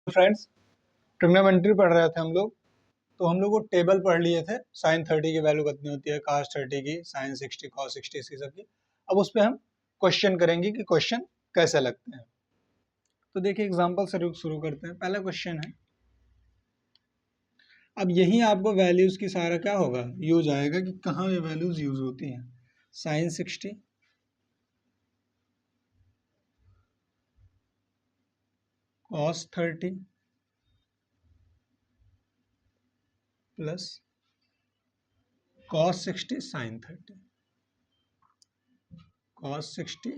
Friends, trigonometry पढ़ रहे थे हम लोग। तो हम लोग वो टेबल पढ़ लिए थे, साइन 30 की वैल्यू कितनी होती है, cos 30 की, साइन 60, cos 60 इसकी सबकी। अब उस पे हम क्वेश्चन करेंगे कि क्वेश्चन कैसे लगते हैं। तो देखिए एग्जांपल से शुरू करते हैं। पहला क्वेश्चन है, अब यही आपको वैल्यूज की सारा क्या होगा, यूज आएगा कि कहाँ ये वैल्यूज यूज होती हैं। Sine 60 cos 30 plus cos 60 sine 30, cos 60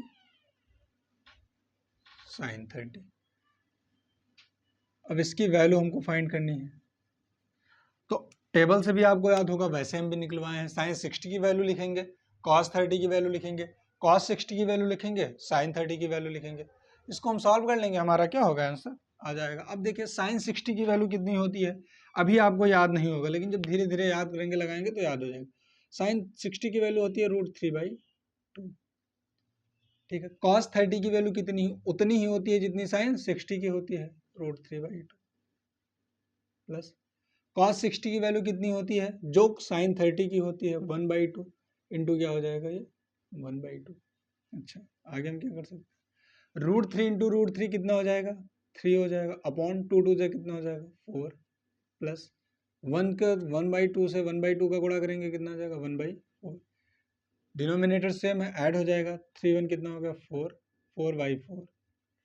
sine 30। अब इसकी वैल्यू हमको फाइंड करनी है। तो टेबल से भी आपको याद होगा, वैसे हम भी निकलवाए हैं। साइन 60 की वैल्यू लिखेंगे, cos 30 की वैल्यू लिखेंगे, cos 60 की वैल्यू लिखेंगे, साइन 30 की वैल्यू लिखेंगे। इसको हम सॉल्व कर लेंगे, हमारा क्या होगा, आंसर आ जाएगा। अब देखिए साइन 60 की वैल्यू कितनी होती है, अभी आपको याद नहीं होगा, लेकिन जब धीरे धीरे याद करेंगे, लगाएंगे तो याद हो जाएगा। साइन 60 की वैल्यू होती है √3/2। ठीक है, cos 30 की वैल्यू कितनी, उतनी ही होती है जितनी साइन 60 की होती है, √3/2 प्लस cos 60 की वैल्यू कितनी होती है, जो sin 30 की होती है, 1/2 इंटू क्या हो जाएगा ये 1/2। अच्छा, आगे हम क्या कर सकते हैं, √3 इंटू √3 कितना हो जाएगा, 3 हो जाएगा, अपॉन 2 से कितना हो जाएगा 4 प्लस 1/2 से 1/2 का गुणा करेंगे कितना हो जाएगा 1/4। डिनोमिनेटर सेम है, ऐड हो जाएगा, 3 1 कितना हो गया 4, 4/4,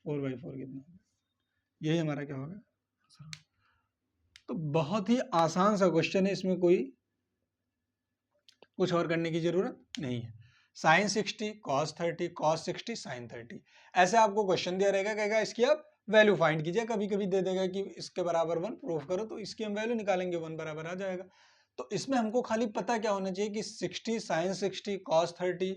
4/4 कितना होगा, यही हमारा क्या होगा। तो बहुत ही आसान सा क्वेश्चन है, इसमें कोई कुछ और करने की जरूरत नहीं है। साइन 60 cos 30 cos 60 साइन 30, ऐसे आपको क्वेश्चन दिया रहेगा, कहेगा इसकी आप वैल्यू फाइंड कीजिए। कभी कभी दे देगा कि इसके बराबर 1 प्रूफ करो, तो इसकी हम वैल्यू निकालेंगे, 1 बराबर आ जाएगा। तो इसमें हमको खाली पता क्या होना चाहिए कि 60 साइन 60 cos 30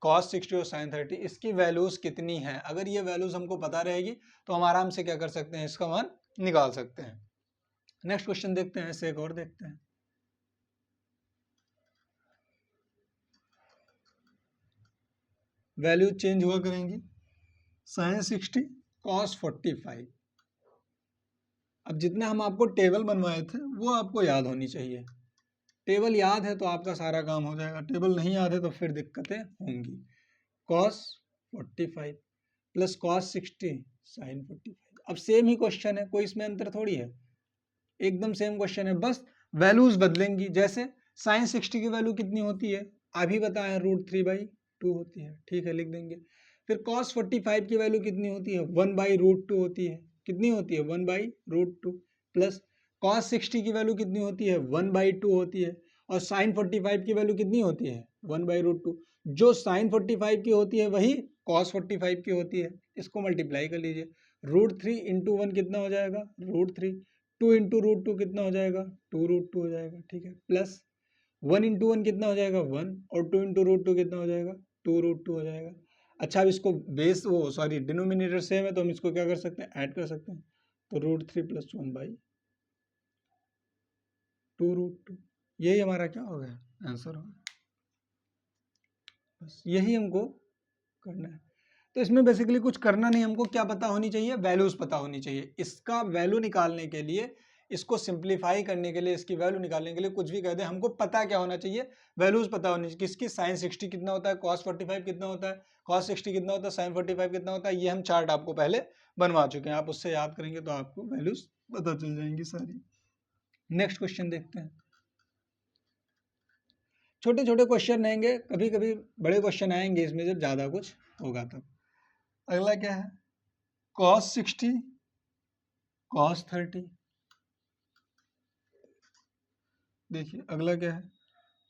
cos 60 और साइन 30 इसकी वैल्यूज कितनी है। अगर ये वैल्यूज हमको पता रहेगी तो हम आराम से क्या कर सकते हैं, इसका मान निकाल सकते हैं। नेक्स्ट क्वेश्चन देखते हैं, ऐसे एक और देखते हैं। वैल्यू चेंज हुआ करेंगी, साइन 60 cos 45। अब जितने हम आपको टेबल बनवाए थे वो आपको याद होनी चाहिए। टेबल याद है तो आपका सारा काम हो जाएगा, टेबल नहीं याद है तो फिर दिक्कतें होंगी। cos 45 plus cos 60 sine 45। अब सेम ही क्वेश्चन है, कोई इसमें अंतर थोड़ी है, एकदम सेम क्वेश्चन है, बस वैल्यूज बदलेंगी। जैसे साइन 60 की वैल्यू कितनी होती है, अभी बताए √3/2 होती है, ठीक है लिख देंगे। फिर cos 45 की वैल्यू कितनी होती है, 1/√2 होती है, कितनी होती है 1/√2 प्लस cos 60 की वैल्यू कितनी होती है 1/2 होती है, और साइन 45 की वैल्यू कितनी होती है 1/√2। जो साइन 45 की होती है वही cos 45 की होती है, इसको मल्टीप्लाई कर लीजिए। √3 इंटू 1 कितना हो जाएगा √3, 2 इंटू √2 कितना हो जाएगा 2√2 हो जाएगा, ठीक है, प्लस 1 इंटू 1 कितना हो जाएगा 1, और 2 इंटू √2 कितना हो जाएगा 2√2 हो जाएगा। अच्छा, अब इसको बेस वो सॉरी डिनोमिनेटर सेम है तो हम इसको क्या कर सकते हैं, ऐड कर सकते हैं। तो √3 प्लस 1/2√2, यही हमारा क्या हो गया, आंसर हो गया। बस यही हमको करना है। तो इसमें बेसिकली कुछ करना नहीं, हमको क्या पता होनी चाहिए, वैल्यूज पता होनी चाहिए। इसका वैल्यू निकालने के लिए, इसको सिंप्लीफाई करने के लिए, इसकी वैल्यू निकालने के लिए कुछ भी कह दे, हमको पता क्या होना चाहिए, वैल्यूज पता होनी चाहिए। किसकी, साइन 60 कितना होता है, cos 45 कितना होता है, cos 60 कितना होता है, साइन 45 कितना होता है। ये हम चार्ट आपको पहले बनवा चुके हैं, आप उससे याद करेंगे तो आपको वैल्यूज पता चल जाएंगी सारी। नेक्स्ट क्वेश्चन देखते हैं। छोटे छोटे क्वेश्चन रहेंगे, कभी कभी बड़े क्वेश्चन आएंगे इसमें जब ज्यादा कुछ होगा तब। अगला क्या है, cos 60 cos 30। देखिए अगला क्या है,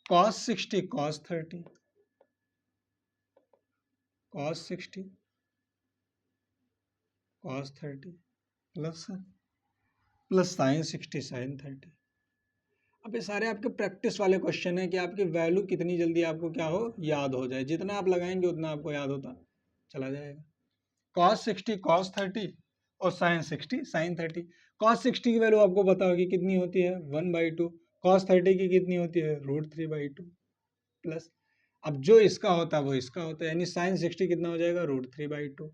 cos 60 cos 30, cos 60 cos 30 plus sine 60 sine 30। अब ये सारे आपके प्रैक्टिस वाले क्वेश्चन है कि आपकी वैल्यू कितनी जल्दी आपको क्या हो, याद हो जाए। जितना आप लगाएंगे उतना आपको याद होता चला जाएगा। cos 60 cos 30 और साइन 60 साइन 30। cos 60 की वैल्यू आपको पता होगी कितनी होती है 1/2, cos 30 की कितनी होती है √3/2 प्लस, अब जो इसका होता है वो इसका होता है, यानी साइन 60 कितना हो जाएगा √3/2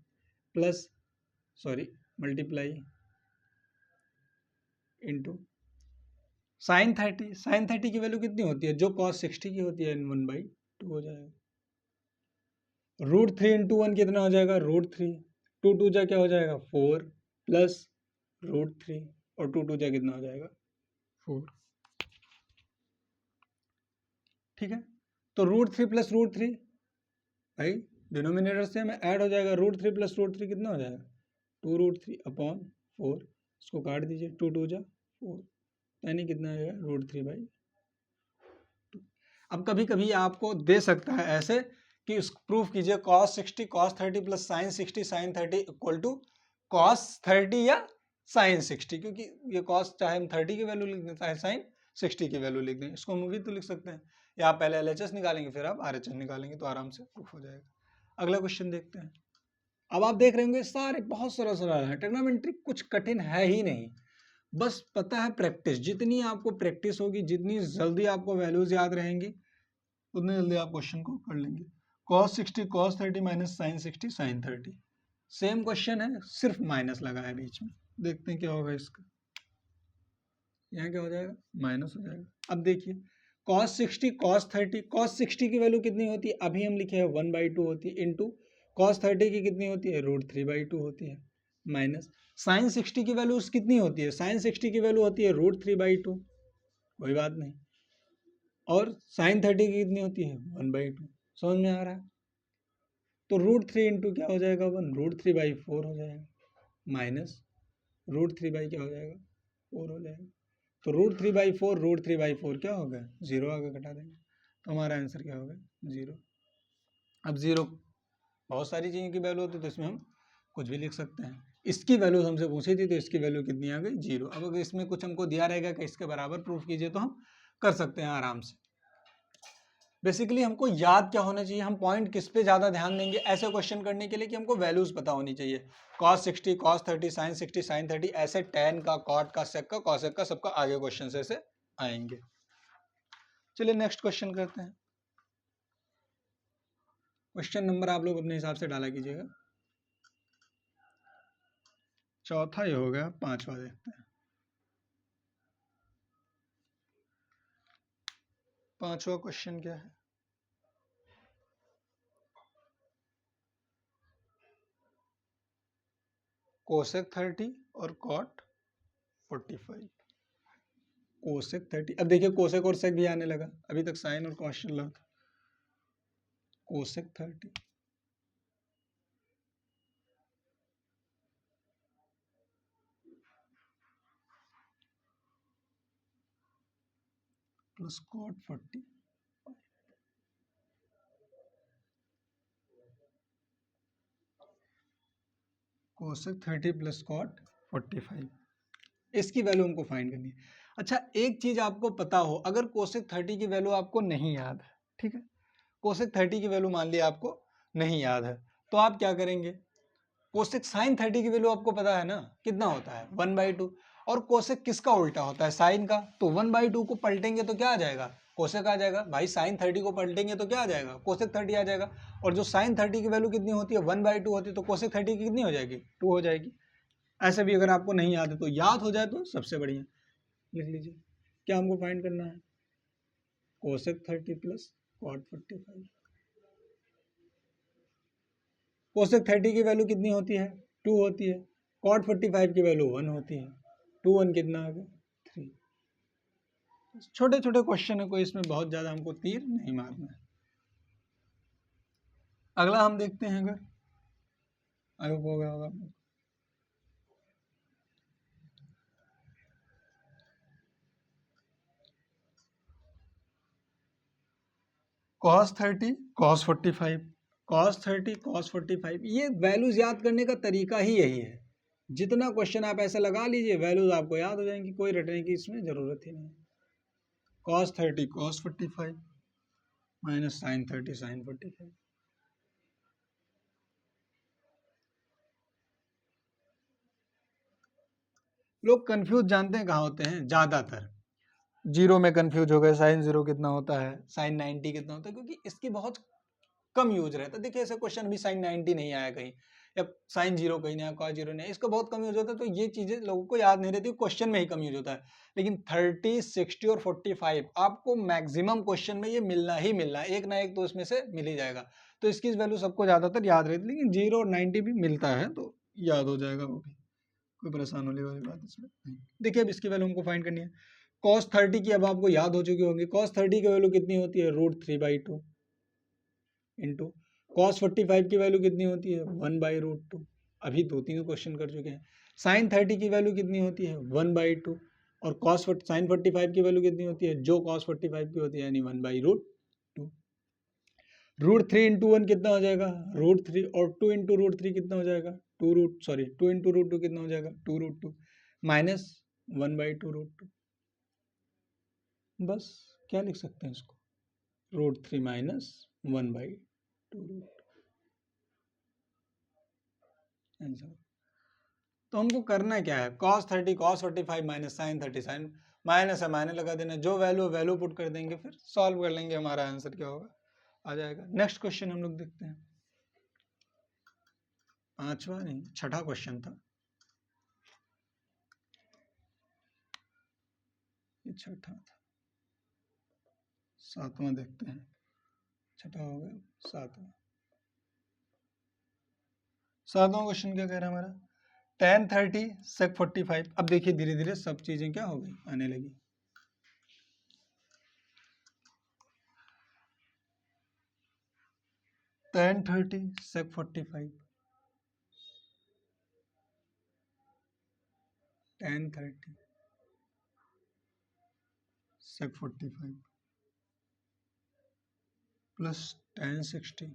plus sorry multiply into sine 30, sine 30 की वैल्यू कितनी होती है, जो कॉस 60 की होती है, 1/2 हो जाएगा। √3 इंटू 1 कितना हो जाएगा, √3, 2 2 जा क्या हो जाएगा 4 प्लस √3 और 2 2 जा कितना हो जाएगा 4। ठीक है, तो √3 प्लस √3 भाई डिनोमिनेटर से हमें ऐड हो जाएगा, √3 प्लस √3 कितना हो जाएगा 2√3 अपॉन 4, इसको काट दीजिए, 2 2 जा 4, यानी कितना आएगा √3/2। अब कभी कभी आपको दे सकता है ऐसे कि प्रूफ कीजिए cos 60 cos 30 plus sin 60 sin 30 equal to cos 30 या sin 60, क्योंकि ये cos चाहे हम 30 की वैल्यू लिख दें चाहे sin 60 की वैल्यू लिख दें, इसको हम भी तो लिख सकते हैं, या आप पहले LHS निकालेंगे फिर आप RHS निकालेंगे तो आराम से प्रूफ हो जाएगा। अगला क्वेश्चन देखते हैं। अब आप देख रहे होंगे सारे बहुत सरल सरल है, ट्रिग्नोमेट्री कुछ कठिन है ही नहीं, बस पता है प्रैक्टिस, जितनी आपको प्रैक्टिस होगी, जितनी जल्दी आपको वैल्यूज याद रहेंगी, उतनी जल्दी आप क्वेश्चन को कर लेंगे। cos 60 cos 30 minus sin 60 sin 30, same question है, सिर्फ माइनस लगा है बीच में। देखते हैं क्या होगा इसका, यहाँ क्या हो जाएगा माइनस हो जाएगा। अब देखिए cos 60 cos 30, cos 60 की वैल्यू कितनी होती है, अभी हम लिखे हैं 1/2 होती है, इंटू cos 30 की कितनी होती है √3/2 होती है, माइनस sin 60 की वैल्यू कितनी होती है, sin 60 की वैल्यू होती है √3/2, कोई बात नहीं, और sin 30 की कितनी होती है 1/2, समझ में आ रहा है। तो √3 इंटू क्या हो जाएगा 1, √3/4 हो जाएगा, माइनस √3 क्या हो जाएगा 4 हो जाएगा, तो √3/4 √3/4 क्या होगा 0, आगे घटा देंगे तो हमारा आंसर क्या होगा 0। अब 0 बहुत सारी चीज़ों की वैल्यू होती है तो इसमें हम कुछ भी लिख सकते हैं, इसकी वैल्यू हमसे पूछी थी तो इसकी वैल्यू कितनी आ गई 0। अब अगर इसमें कुछ हमको दिया रहेगा कि इसके बराबर प्रूफ कीजिए तो हम कर सकते हैं आराम से। बेसिकली हमको याद क्या होना चाहिए, हम पॉइंट किस पे ज़्यादा ध्यान देंगे ऐसे क्वेश्चन करने के लिए कि हमको वैल्यूज पता होनी चाहिए, cos 60 cos 30 sin 60 sin 30, ऐसे tan का cot का sec का cosec का सबका आगे क्वेश्चन ऐसे आएंगे। चलिए नेक्स्ट क्वेश्चन करते हैं। क्वेश्चन नंबर आप लोग अपने हिसाब से डाला कीजिएगा, चौथा ये हो गया, पांचवा देखते हैं। पांचवा क्वेश्चन क्या है, कोसेक 30 और कॉट 45। कोसेक 30, अब देखिए कोसेक और सेक भी आने लगा, अभी तक साइन और कॉस चल रहा था। Cosec 30 plus cot 40, cosec 30 plus cot 45, इसकी वैल्यू हमको फाइंड करनी है। अच्छा एक चीज आपको पता हो, अगर कोसेक 30 की वैल्यू आपको नहीं याद है, ठीक है, कोसेक 30 की वैल्यू मान लिया आपको नहीं याद है, तो आप क्या करेंगे, कोसेक साइन 30 की वैल्यू आपको पता है ना कितना होता है 1/2, और कोसेक किसका उल्टा होता है साइन का, तो 1/2 को पलटेंगे तो क्या आ जाएगा कोसेक आ जाएगा, भाई साइन 30 को पलटेंगे तो क्या आ जाएगा कोसेक 30 आ जाएगा, और जो साइन 30 की वैल्यू कितनी होती है 1/2 होती है, तो कोसेक 30 की कितनी हो जाएगी 2 हो जाएगी। ऐसे भी अगर आपको नहीं याद है तो याद हो जाए तो सबसे बढ़िया, लिख लीजिए क्या हमको फाइंड करना है, कोसेक 30 प्लस कॉट 45। कोसेक 30 की वैल्यू कितनी होती है 2 होती है, कॉट 45 की वैल्यू 1 होती है, 2 1 कितना आ गया 3। छोटे छोटे क्वेश्चन है, कोई इसमें बहुत ज्यादा हमको तीर नहीं मारना है। अगला हम देखते हैं, अगर आगे हो गया होगा, cos 30 cos 45, cos 30 cos 45, ये वैल्यूज याद करने का तरीका ही यही है, जितना क्वेश्चन आप ऐसे लगा लीजिए वैल्यूज आपको याद हो जाएंगी, कोई रटने की इसमें जरूरत ही नहीं। cos 30 cos 45 minus sin 30 sin 45। लोग कंफ्यूज जानते हैं कहाँ होते हैं, ज्यादातर जीरो में कंफ्यूज हो गए, साइन 0 कितना होता है, साइन 90 कितना होता है, क्योंकि इसकी बहुत कम यूज रहता है। देखिए ऐसे क्वेश्चन भी साइन 90 नहीं आया कहीं, या साइन जीरो कहीं नहीं, कॉस जीरो नहीं, इसका बहुत कम यूज होता है। तो ये चीजें लोगों को याद नहीं रहती, क्वेश्चन में ही कम यूज होता है। लेकिन 30, 60 और 45 आपको मैक्सिमम क्वेश्चन में ये मिलना ही मिलना है, एक ना एक तो इसमें से मिल ही जाएगा। तो इसकी वैल्यू सबको ज्यादातर याद रहती है, लेकिन 0 और 90 भी मिलता है तो याद हो जाएगा वो भी, कोई परेशान होने वाली बात इसमें नहीं। देखिए अब इसकी वैल्यू हमको फाइंड करनी है। cos 30 की अब आपको याद हो चुकी होंगी। cos 30 की वैल्यू कितनी होती है, √3/2 इंटू cos 45 की वैल्यू कितनी होती है, 1/√2। अभी 2-3 क्वेश्चन कर चुके हैं। sin 30 की वैल्यू कितनी होती है, 1/2। और sin 45 की वैल्यू कितनी होती है, जो cos 45 की होती है, यानी 1/√2। √3 इंटू 1 कितना हो जाएगा, √3, और 2 इंटू √3 कितना हो जाएगा, 2 इंटू √2 कितना हो जाएगा, 2√2 माइनस 1/2√2। बस क्या लिख सकते हैं इसको, √3 माइनस 1/2√2 आंसर। तो हमको करना क्या है, cos 30 cos 45 minus sin 30 sin minus है, माइनस लगा देना, जो वैल्यू पुट कर देंगे, फिर सॉल्व कर लेंगे, हमारा आंसर क्या होगा, आ जाएगा। नेक्स्ट क्वेश्चन हम लोग देखते हैं, 5वां नहीं 6ठा क्वेश्चन था, ये 6ठा था, 7वां देखते हैं, 6ठा हो गया, 7वां क्वेश्चन क्या कह रहा है हमारा, tan 30 sec 45। अब देखिए धीरे धीरे सब चीजें क्या हो गई, आने लगी। tan 30 sec 45, tan 30 sec 45 plus tan 60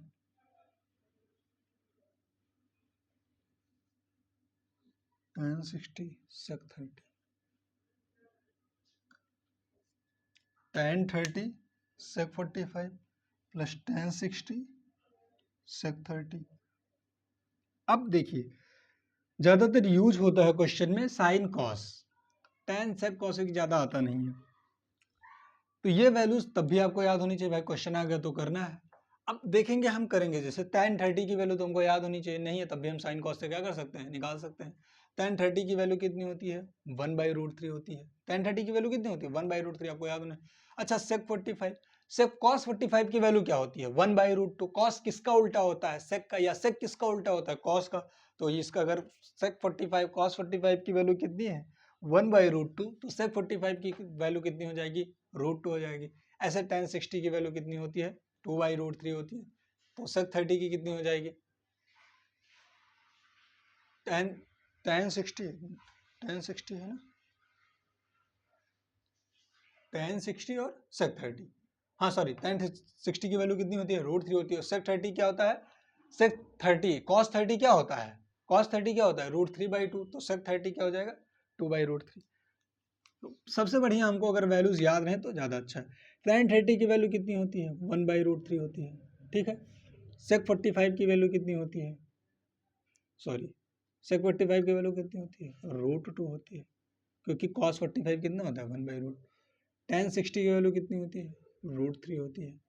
tan 60 sec 30, tan 30 sec 45 plus tan 60 sec 30। अब देखिए ज्यादातर यूज होता है क्वेश्चन में sine cos, tan sec cos ज्यादा आता नहीं है। तो ये वैल्यूज तब भी आपको याद होनी चाहिए, भाई क्वेश्चन आ गया तो करना है। अब देखेंगे हम करेंगे, जैसे tan 30 की वैल्यू तो हमको याद होनी चाहिए, नहीं है तब भी हम साइन कॉस से क्या कर सकते हैं, निकाल सकते हैं। tan 30 की वैल्यू कितनी होती है, 1/√3 होती है। tan 30 की वैल्यू कितनी होती है, 1/√3, आपको याद होना है। अच्छा sec 45, sec cos 45 की वैल्यू क्या होती है, 1/√2। cos किसका उल्टा होता है, sec का, या sec किसका उल्टा होता है, cos का। तो इसका अगर sec 45 cos 45 की वैल्यू कितनी है, 1/√2, तो sec 45 की वैल्यू कितनी हो जाएगी, √2 हो जाएगी। ऐसे tan 60 की वैल्यू कितनी होती है, 2/√3 होती है। तो sec 30 की कितनी हो जाएगी, tan 60 है ना, tan 60 और sec 30, हाँ सॉरी, tan 60 की वैल्यू कितनी होती है, √3 होती है। sec 30 क्या होता है, sec 30 cos 30 क्या होता है, cos 30 क्या होता है, √3/2। तो sec 30 क्या हो जाएगा, 2/√3। तो सबसे बढ़िया हमको अगर वैल्यूज याद रहें तो ज़्यादा अच्छा है। tan 30 की वैल्यू कितनी होती है, 1/√3 होती है, ठीक है। sec 45 की वैल्यू कितनी होती है, सॉरी sec 45 की वैल्यू कितनी होती है, √2 होती है, क्योंकि cos 45 कितना होता है, 1/√। tan 60 की वैल्यू कितनी होती है, √3 होती है,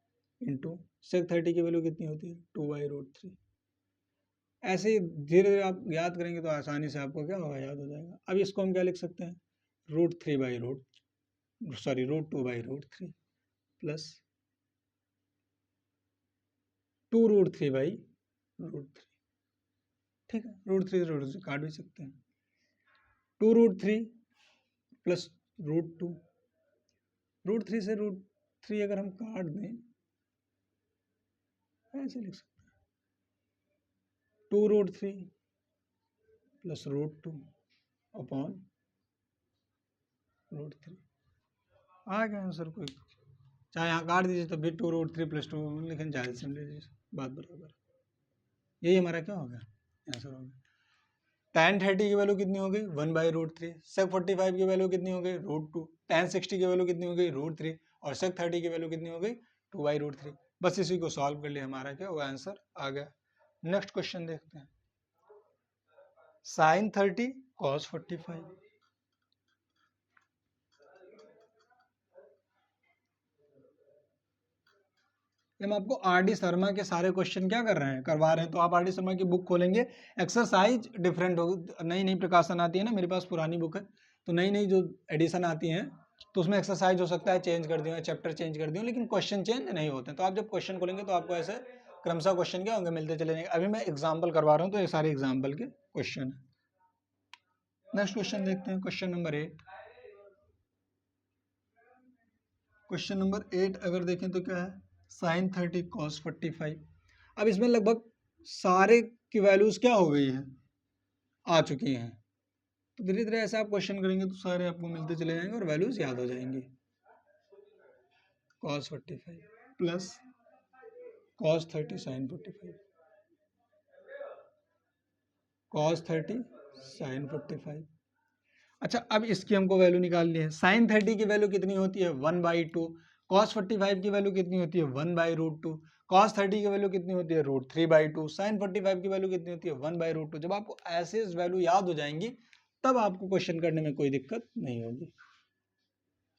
इंटू sec 30 की वैल्यू कितनी होती है, 2/√3। ऐसे ही धीरे धीरे आप याद करेंगे तो आसानी से आपको क्या होगा, याद हो जाएगा। अब इसको हम क्या लिख सकते हैं, √2/√3 प्लस 2√3/√3, ठीक है। √3 काट भी सकते हैं, 2√3 प्लस √2, √3 से √3 अगर हम काट दें, ऐसे लिख सकते हैं, 2√3 प्लस √2 अपॉन √3, आ गया आंसर। कोई चाहे यहाँ काट दीजिए तो भी 2√3 प्लस 2 लेकिन ज़्यादा से ले लीजिए, बात बराबर। यही हमारा क्या हो गया, आंसर हो गया। tan 30 की वैल्यू कितनी हो गई, 1/√3। sec 45 की वैल्यू कितनी हो गई, √2। tan 60 की वैल्यू कितनी हो गई, √3। और sec 30 की वैल्यू कितनी हो गई, 2/√3। बस इसी को सॉल्व कर लिया, हमारा क्या हुआ, आंसर आ गया। नेक्स्ट क्वेश्चन देखते हैं, sin 30 cos 45। हम आपको आर.डी. शर्मा के सारे क्वेश्चन क्या कर रहे हैं, करवा रहे हैं। तो आप आर.डी. शर्मा की बुक खोलेंगे, एक्सरसाइज डिफरेंट होगी, नई नई प्रकाशन आती है ना, मेरे पास पुरानी बुक है, तो नई नई जो एडिशन आती हैं तो उसमें एक्सरसाइज हो सकता है चेंज कर दिया, चैप्टर चेंज कर दिया, लेकिन क्वेश्चन चेंज नहीं होते। तो आप जब क्वेश्चन खोलेंगे तो आपको ऐसे क्रमशः क्वेश्चन क्या होंगे, मिलते चले जाएंगे। अभी मैं एग्जाम्पल करवा रहा हूँ, तो ये सारे एग्जाम्पल के क्वेश्चन है। नेक्स्ट क्वेश्चन देखते हैं, क्वेश्चन नंबर 8। क्वेश्चन नंबर 8 अगर देखें तो क्या है, sin 30 cos 45। अब इसमें लगभग सारे की वैल्यूज क्या हो गई है, आ चुकी हैं। तो धीरे धीरे ऐसा आप क्वेश्चन करेंगे तो सारे आपको मिलते चले जाएंगे और वैल्यूज याद हो जाएंगी। cos 45 plus cos 30 sin 45, cos 30 sin 45। अच्छा, अब इसकी हमको वैल्यू निकालनी है। sin 30 की वैल्यू कितनी होती है, 1/2। cos 45 की वैल्यू कितनी होती है, 1/√2। cos 30 की वैल्यू कितनी होती है, √3/2। sin 45 की वैल्यू कितनी होती है, 1/√2। जब आपको ऐसे वैल्यू याद हो जाएंगी तब आपको क्वेश्चन करने में कोई दिक्कत नहीं होगी।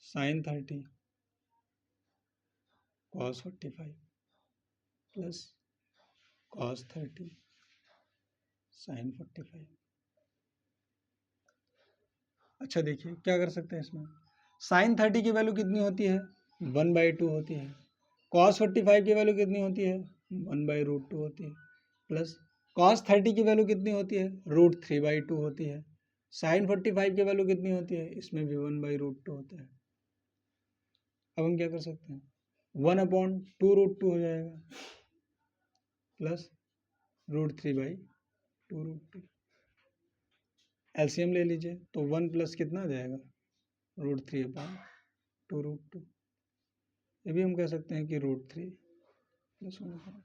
sin 30 cos 45 plus cos 30 sin 45। अच्छा देखिए क्या कर सकते हैं इसमें, sin 30 की वैल्यू कितनी होती है, 1/2 होती है। cos 45 की वैल्यू कितनी होती है, 1/√2 होती है। प्लस cos 30 की वैल्यू कितनी होती है, √3/2 होती है। sin 45 की वैल्यू कितनी होती है, इसमें भी 1/√2 होता है। अब हम क्या कर सकते हैं, 1/2√2 हो जाएगा प्लस √3/2√2। एलसीएम ले लीजिए तो 1 प्लस कितना आ जाएगा, √3/2√2। ये भी हम कह सकते हैं कि √3 प्लस 1।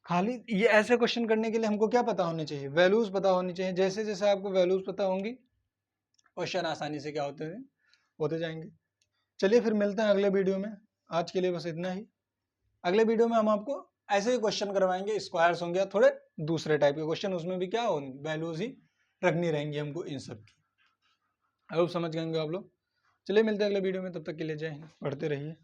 खाली ये ऐसे क्वेश्चन करने के लिए हमको क्या पता होनी चाहिए, वैल्यूज पता होनी चाहिए। जैसे जैसे आपको वैल्यूज पता होंगी क्वेश्चन आसानी से क्या होते जाएंगे। चलिए फिर मिलते हैं अगले वीडियो में, आज के लिए बस इतना ही। अगले वीडियो में हम आपको ऐसे ही क्वेश्चन करवाएंगे, स्क्वायर्स होंगे, थोड़े दूसरे टाइप के क्वेश्चन, उसमें भी क्या होंगे, वैल्यूज ही रखनी रहेंगी हमको इन सब की। अब समझ गएंगे आप लोग। चलिए मिलते हैं अगले वीडियो में, तब तक के लिए जय हिंद, पढ़ते रहिए।